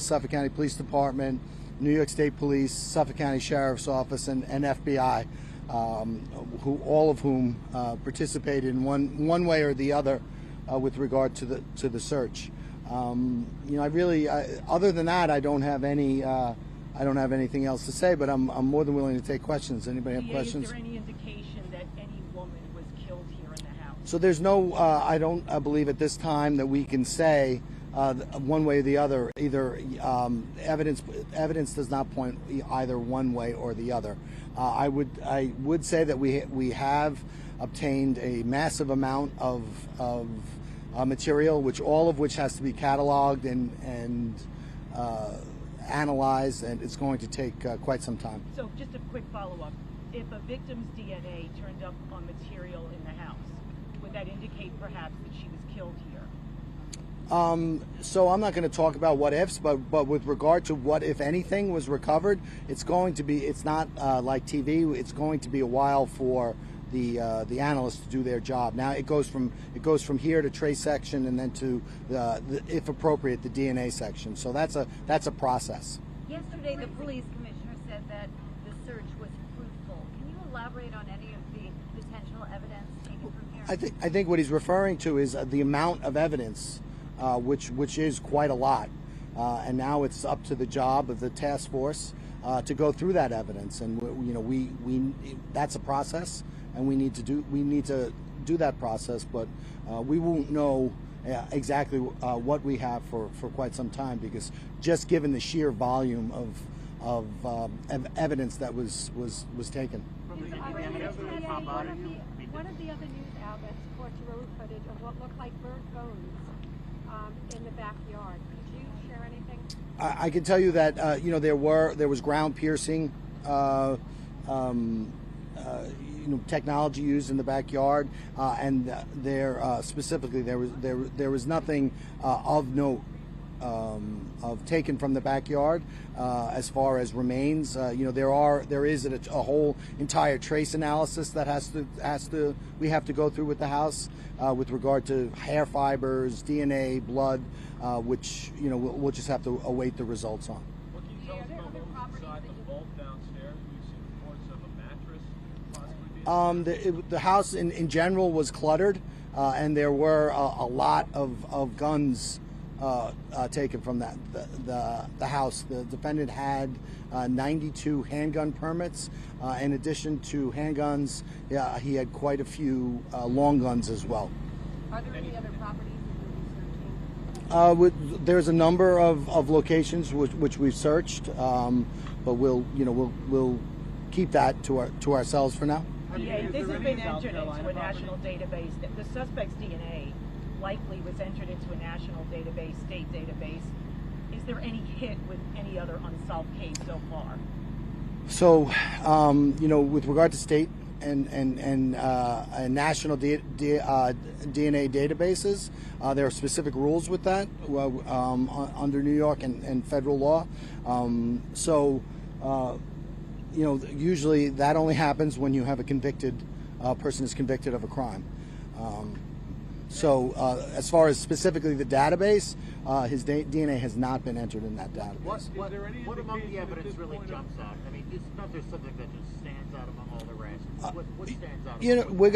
Suffolk County Police Department, New York State Police, Suffolk County Sheriff's Office, and FBI, all of whom participated in one way or the other with regard to the search. Other than that, I don't have anything else to say. But I'm more than willing to take questions. Anybody have questions? Is there any indication that any woman was killed here in the house? So there's no. I don't believe at this time that we can say one way or the other. Either evidence does not point either one way or the other. I would say that we have obtained a massive amount of material, all of which has to be cataloged and analyzed, and it's going to take quite some time. So just a quick follow-up. If a victim's DNA turned up on material in the house, would that indicate perhaps that she was killed here? So I'm not going to talk about what ifs, but with regard to what if anything was recovered, it's not like TV. It's going to be a while for the analysts to do their job. Now it goes from here to trace section, and then to if appropriate, the DNA section. So that's a process. Yesterday, the police commissioner said that the search was fruitful. Can you elaborate on any of the potential evidence taken from here? I think what he's referring to is the amount of evidence, which is quite a lot, and now it's up to the job of the task force to go through that evidence, and that's a process. And we need to do that process, but we won't know exactly what we have for quite some time, because just given the sheer volume of evidence that was taken. One of the other news outlets caught drone footage of what looked like burnt bones in the backyard. Could you share anything? I can tell you that there was ground piercing. Technology used in the backyard, and specifically there was nothing of note of taken from the backyard as far as remains. There is a whole entire trace analysis that we have to go through with the house with regard to hair fibers, DNA, blood, which we'll just have to await the results on. What can you tell us about what was inside the vault downstairs? We've seen reports of a mattress possibly being... The house in general was cluttered, and there were a lot of guns taken from the house. The defendant had 92 handgun permits. In addition to handguns, he had quite a few long guns as well. Are there any other properties that you're researching? There's a number of locations which we've searched, but we'll keep that to ourselves for now. Yeah, this has been entered into a national database. The suspect's DNA likely was entered into a national database, state database. Is there any hit with any other unsolved case so far? So, with regard to state and national DNA databases, there are specific rules with that under New York and federal law. Usually that only happens when you have a convicted person is convicted of a crime. As far as specifically the database, his DNA has not been entered in that database. What among the evidence really jumps out? I mean, it's not there's something that just stands out among all the rest. What stands out? We're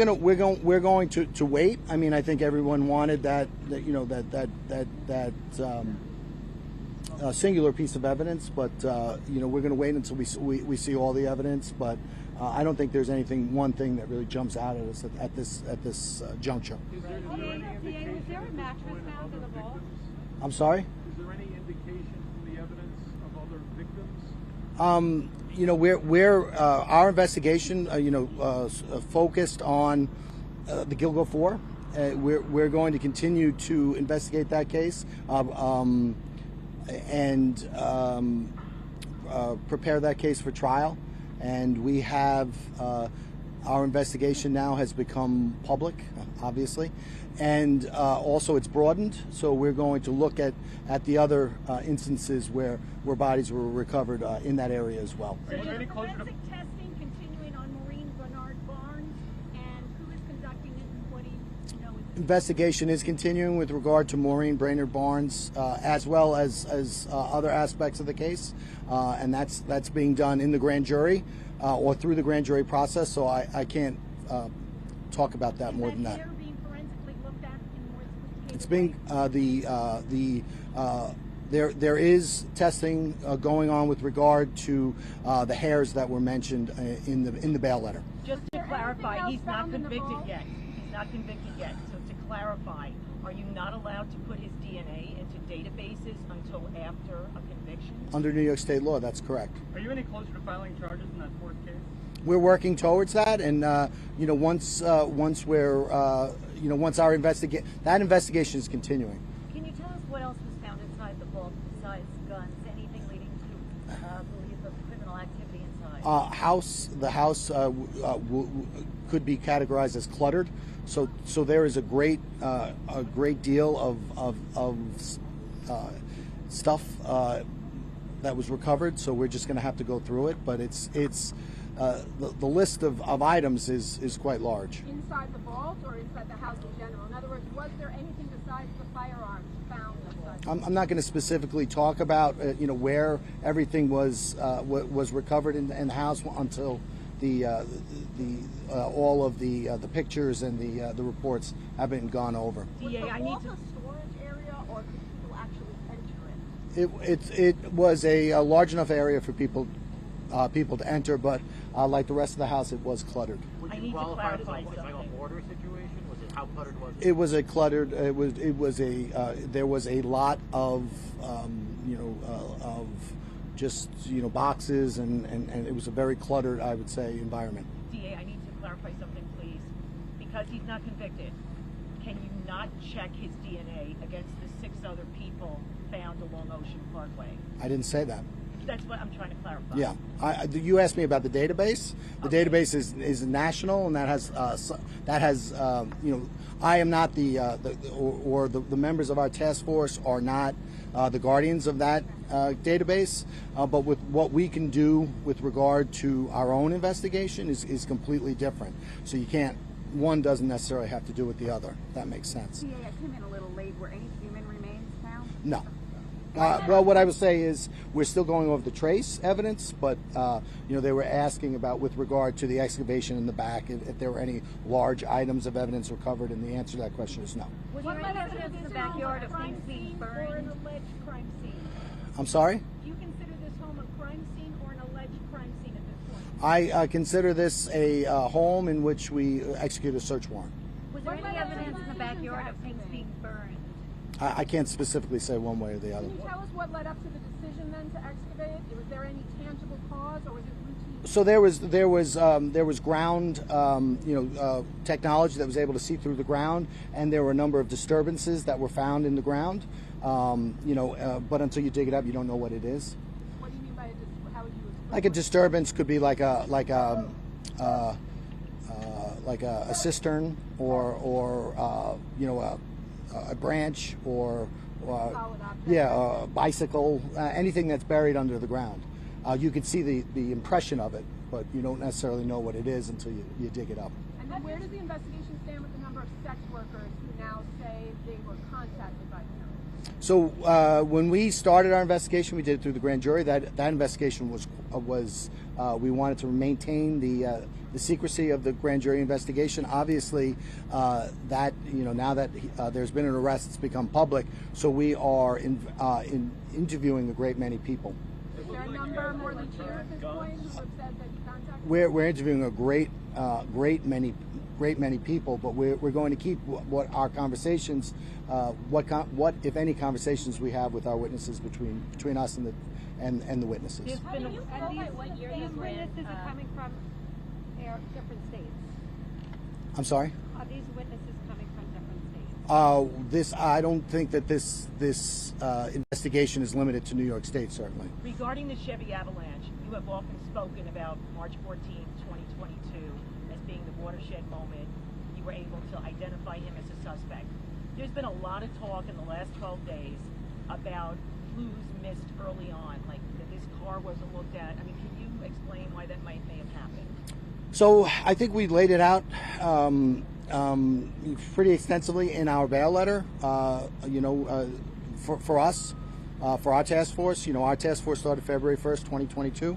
going to wait. I mean, I think everyone wanted that singular piece of evidence, but we're going to wait until we see all the evidence. But I don't think there's one thing that really jumps out at us at this juncture. Was there a mattress found in the vault? I'm sorry? Is there any indication from the evidence of other victims? Our investigation focused on the Gilgo 4. We're going to continue to investigate that case and prepare that case for trial. And we have our investigation now has become public, obviously, and also it's broadened. So we're going to look at the other instances where bodies were recovered in that area as well. So is the forensic testing continuing on Maureen Bernard Barnes, and who is conducting it, and what do you know at investigation is continuing with regard to Maureen Brainerd Barnes, as well as other aspects of the case, and that's being done in the grand jury or through the grand jury process. So I can't talk about that more than that. Hair being forensically looked at in more sophisticated It's being there is testing going on with regard to the hairs that were mentioned in the bail letter. Just to clarify, he's not convicted yet. He's not convicted yet. So to clarify, are you not allowed to put his DNA into databases until after a conviction? Under New York State law, that's correct. Are you any closer to filing charges in that fourth case? We're working towards that, and once our investigation is continuing. Can you tell us what else was found inside the vault besides guns? Anything leading to belief of criminal activity inside? The house could be categorized as cluttered. So there is a great deal of stuff that was recovered. So we're just going to have to go through it. But the list of items is quite large. inside the vault or inside the house in general? In other words, was there anything besides the firearms found inside? I'm not going to specifically talk about where everything was recovered in the house until all of the pictures and the reports have been gone over. DA, I need to. A storage area, or could people actually enter it? It was a large enough area for people to enter, but like the rest of the house, it was cluttered. Would I you need to qualify it as clarify like a something. hoarder situation? Was it, how cluttered was it? It was a cluttered. There was a lot of of just boxes and it was a very cluttered, I would say, environment. DA, I need to clarify something, please. Because he's not convicted, can you not check his DNA against the 6 other people found along Ocean Parkway? I didn't say that. That's what I'm trying to clarify. Yeah, you asked me about the database. The database is national, and that has I am not the members of our task force are not the guardians of that database. But with what we can do with regard to our own investigation is completely different. So you can't. One doesn't necessarily have to do with the other. If that makes sense. Yeah, I came in a little late. Were any human remains found? No. Well, what I would say is we're still going over the trace evidence, but they were asking about with regard to the excavation in the back if there were any large items of evidence recovered, and the answer to that question is no. Was there any evidence in the backyard of things being Or an burned? alleged crime scene? I'm sorry? Do you consider this home a crime scene or an alleged crime scene at this point? I consider this a home in which we execute a search warrant. Was there any evidence in the backyard of things being burned? I can't specifically say one way or the other. Can you tell us what led up to the decision then to excavate? Was there any tangible cause, or was it routine? So there was ground technology that was able to see through the ground, and there were a number of disturbances that were found in the ground. But until you dig it up, you don't know what it is. What do you mean by how would you explain? Like a disturbance could be like a cistern or a branch or Solid object. a bicycle, anything that's buried under the ground. You could see the impression of it, but you don't necessarily know what it is until you dig it up. And then where does the investigation stand with the number of sex workers who now say they were contacted by him? So when we started our investigation, we did it through the grand jury. That investigation was we wanted to maintain the secrecy of the grand jury investigation. Obviously, now that there's been an arrest, it's become public. So we are interviewing a great many people. Is there a number more than 2 at this point who have said that you contacted? We're interviewing a great many people, but we're going to keep what our conversations, what if any conversations we have with our witnesses between us and the witnesses. There's been a- These witnesses are coming from different states. I'm sorry? Are these witnesses coming from different states? I don't think that this investigation is limited to New York State, certainly. Regarding the Chevy avalanche, you have often spoken about March 14, 2022 as being the watershed moment. You were able to identify him as a suspect. There's been a lot of talk in the last 12 days about clues missed early on, like that this car wasn't looked at. I mean, can you explain why that may have happened? So I think we laid it out pretty extensively in our bail letter. For us, for our task force, our task force started February 1st, 2022.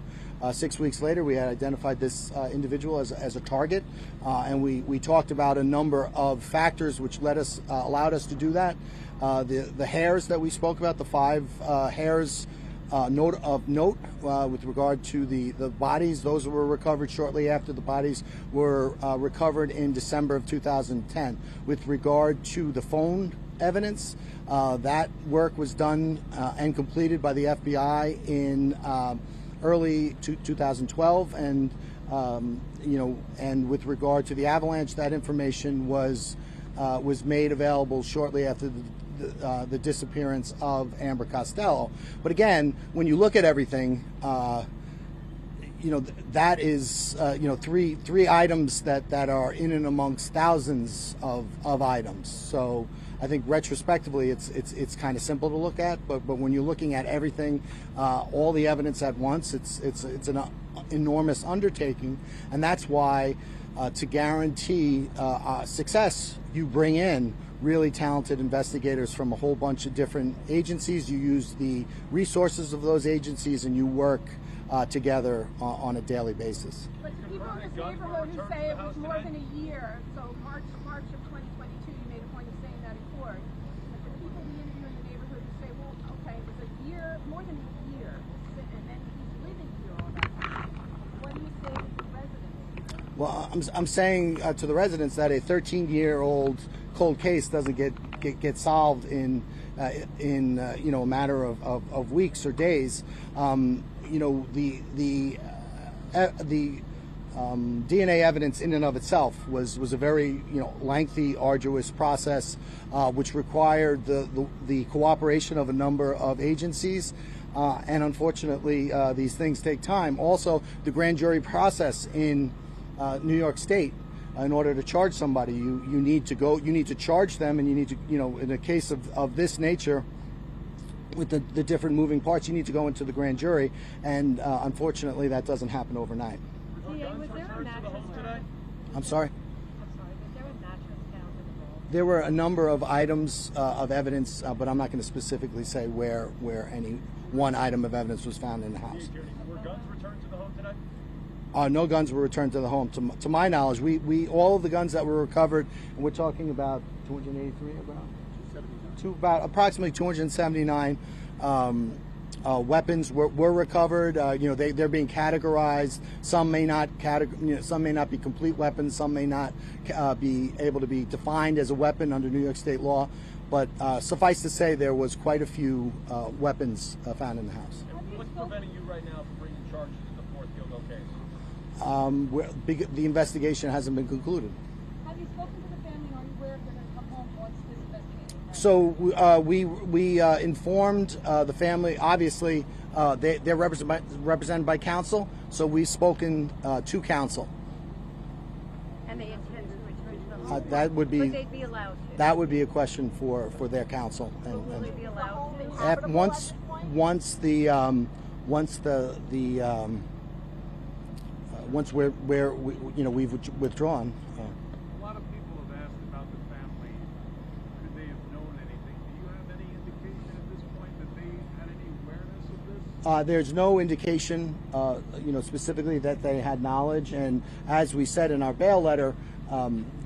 6 weeks later, we had identified this individual as a target, and we talked about a number of factors which allowed us to do that. The hairs that we spoke about, the 5 hairs of note with regard to the bodies, those were recovered shortly after the bodies were recovered in December of 2010. With regard to the phone evidence, that work was done and completed by the FBI in early 2012, and and with regard to the avalanche, that information was made available shortly after the disappearance of Amber Costello. But again, when you look at everything, that is three items that are in and amongst thousands of items. So I think retrospectively, it's kind of simple to look at, but when you're looking at everything, all the evidence at once, it's an enormous undertaking, and that's why to guarantee success, you bring in really talented investigators from a whole bunch of different agencies. You use the resources of those agencies, and you work together on a daily basis. But the people in this neighborhood who say it was more than a year, so March of 2022, you made a point of saying that in court. But the people we interview in the neighborhood who say, well, okay, it was a year, more than a year, and then he's living here all that time. What do you say to the residents? Well, I'm saying to the residents that a 13-year-old cold case doesn't get solved in a matter of weeks or days. The DNA evidence in and of itself was a very lengthy, arduous process, which required the cooperation of a number of agencies, and unfortunately these things take time. Also, the grand jury process in New York State, in order to charge somebody, you need to charge them, and you need to, in a case of this nature, with the different moving parts, you need to go into the grand jury, and unfortunately that doesn't happen overnight. Was there a mattress found? I'm sorry? Was there a mattress found in the vault? There were a number of items of evidence, but I'm not going to specifically say where any one item of evidence was found in the house. Were guns returned to the home today? No guns were returned to the home. To my knowledge, we all of the guns that were recovered, and we're talking about 283 about approximately 279 weapons were recovered. They're being categorized. Some may not be complete weapons. Some may not be able to be defined as a weapon under New York State law. But suffice to say, there was quite a few weapons found in the house. What's preventing you right now from bringing charges in the fourth Gilgo case? The investigation hasn't been concluded. Have you spoken to the family? Are you aware if they're going to come home once this investigation happens? So we informed the family. Obviously, they're represented by counsel, so we've spoken to counsel. And they intend to return to the home? That would be. Would they be allowed to? That would be a question for their counsel. Will they be allowed to? Once we've withdrawn. A lot of people have asked about the family. Could they have known anything? Do you have any indication at this point that they had any awareness of this? There's no indication, specifically that they had knowledge. And as we said in our bail letter,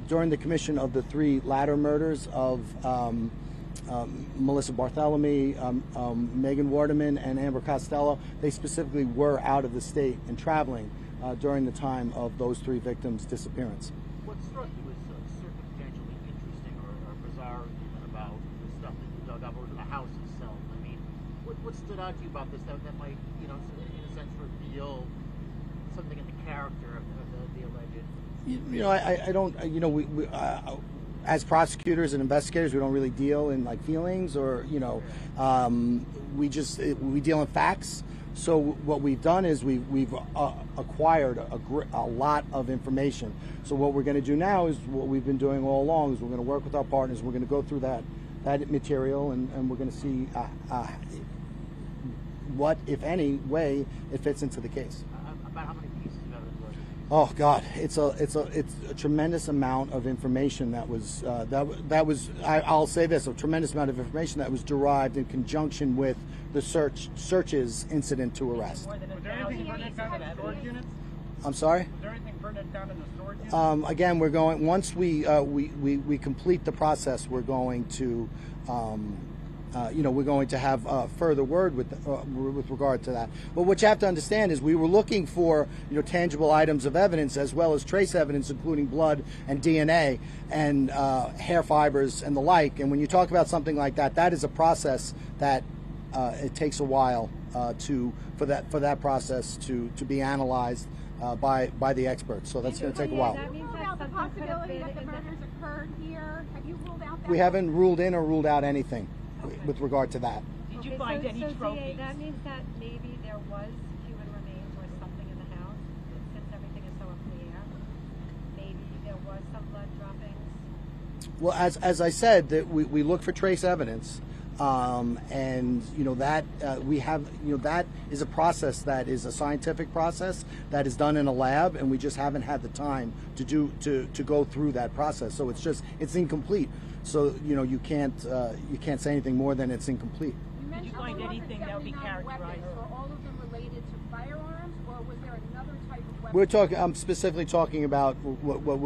during the commission of the 3 latter murders of Melissa Barthelemy, Megan Wardeman, and Amber Costello, they specifically were out of the state and traveling during the time of those 3 victims' disappearance. What struck you as circumstantially interesting or bizarre even about the stuff that you dug up, or the house itself? I mean, what stood out to you about this that might, in a sense, reveal something in the character of the alleged? I don't. We as prosecutors and investigators, we don't really deal in feelings or we deal in facts. So what we've done is we've acquired a lot of information. So what we're going to do now is what we've been doing all along is we're going to work with our partners. We're going to go through that material and we're going to see what, if any, way it fits into the case. About how many pieces of evidence Oh God, it's a tremendous amount of information that was I'll say this, a tremendous amount of information that was derived in conjunction with the searches incident to arrest. Was there anything burned down in the storage units? I'm sorry? Was there anything burned down in the storage units? Again, we're going, once we complete the process, we're going to we're going to have further word with regard to that. But what you have to understand is we were looking for tangible items of evidence as well as trace evidence, including blood and DNA and hair fibers and the like. And when you talk about something like that, that is a process that it takes a while for that process to be analyzed by the experts. So that's going to take a while. Have you ruled out the possibility that the murders occurred here? Have you ruled out that? We haven't ruled in or ruled out anything with regard to that. Did you find any trophies? That means that maybe there was human remains or something in the house, since everything is so up in the air. Maybe there was some blood droppings. Well, as I said, that we look for trace evidence, and that we have that is a process that is a scientific process that is done in a lab, and we just haven't had the time to go through that process. So it's incomplete. So you can't say anything more than it's incomplete. Did you find anything that would be characterized? Were all of them related to firearms, or was there another type of weapon? We're talking. I'm specifically talking about what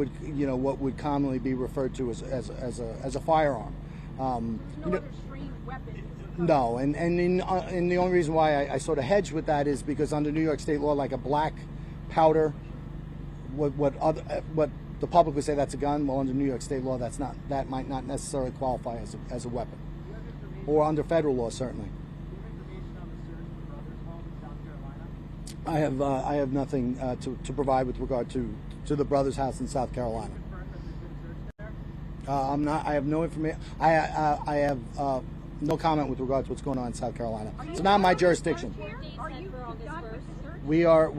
would commonly be referred to as a firearm. No other strange weapons. No, and the only reason why I sort of hedge with that is because under New York state law, like a black powder, what the public would say that's a gun. Well, under New York state law, that might not necessarily qualify as a weapon, or under federal law certainly. I have nothing to provide with regard to the brother's house in South Carolina. I have no information. I have no comment with regard to what's going on in South Carolina. It's not my jurisdiction. Are you done with the search? We are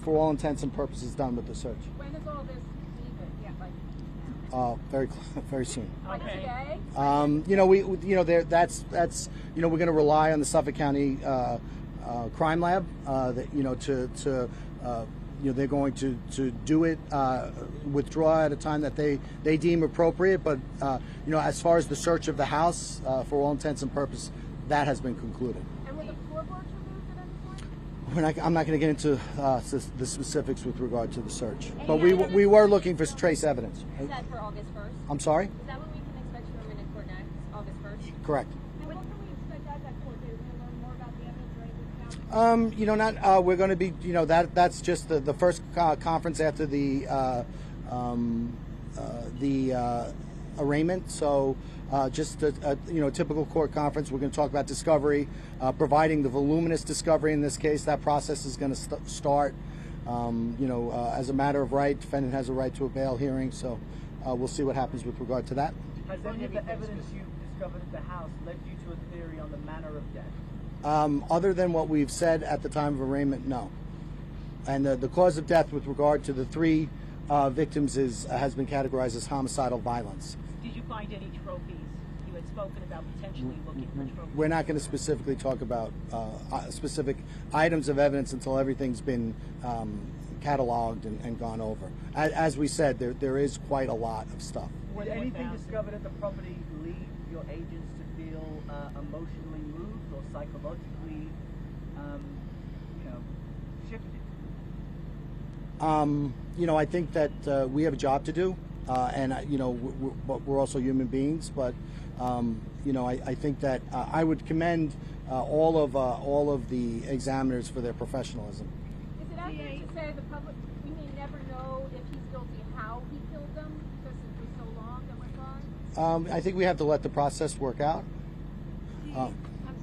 for all intents and purposes done with the search. When is all this leaving? Very soon. Okay. Today? That's we're going to rely on the Suffolk County Crime Lab. They're going to do it, withdraw at a time that they deem appropriate. But as far as the search of the house, for all intents and purposes, that has been concluded. And were the floorboards removed at any point? I'm not going to get into the specifics with regard to the search, but we were looking for trace evidence. Is that for August 1st? I'm sorry? Is that when we can expect you in court next? August 1st? Correct. And what can we expect at that court date? We're going to learn more about the evidence or anything? We're going to be, that's just the first conference after the arraignment. So just a typical court conference. We're going to talk about discovery, providing the voluminous discovery in this case. That process is going to start. As a matter of right, defendant has a right to a bail hearing. So we'll see what happens with regard to that. Has any of the evidence you discovered at the house led you to a theory on the manner of death? Other than what we've said at the time of arraignment, no. And the cause of death with regard to the three victims has been categorized as homicidal violence. Did you find any trophies? You had spoken about potentially looking for trophies. We're not going to specifically talk about specific items of evidence until everything's been cataloged and gone over. As we said, there is quite a lot of stuff. Would anything discovered at the property lead your agents to feel emotionally moved or psychologically, shifted? I think that we have a job to do, and we're also human beings. But I think that I would commend all of the examiners for their professionalism. Is it accurate to say the public, we may never know if he's guilty how he killed them because it was so long that went by? I think we have to let the process work out. I'm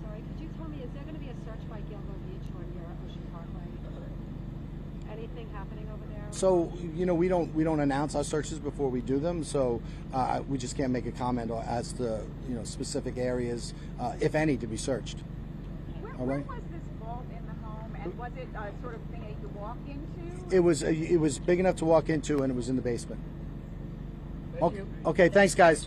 sorry, could you tell me, is there going to be a search by Gilgo Beach or near Ocean Parkway? Anything happening over there? So we don't announce our searches before we do them. So we just can't make a comment as to specific areas, if any, to be searched. Where was this vault in the home, and was it a sort of thing that you could walk into? It was big enough to walk into, and it was in the basement. Okay, thanks, guys.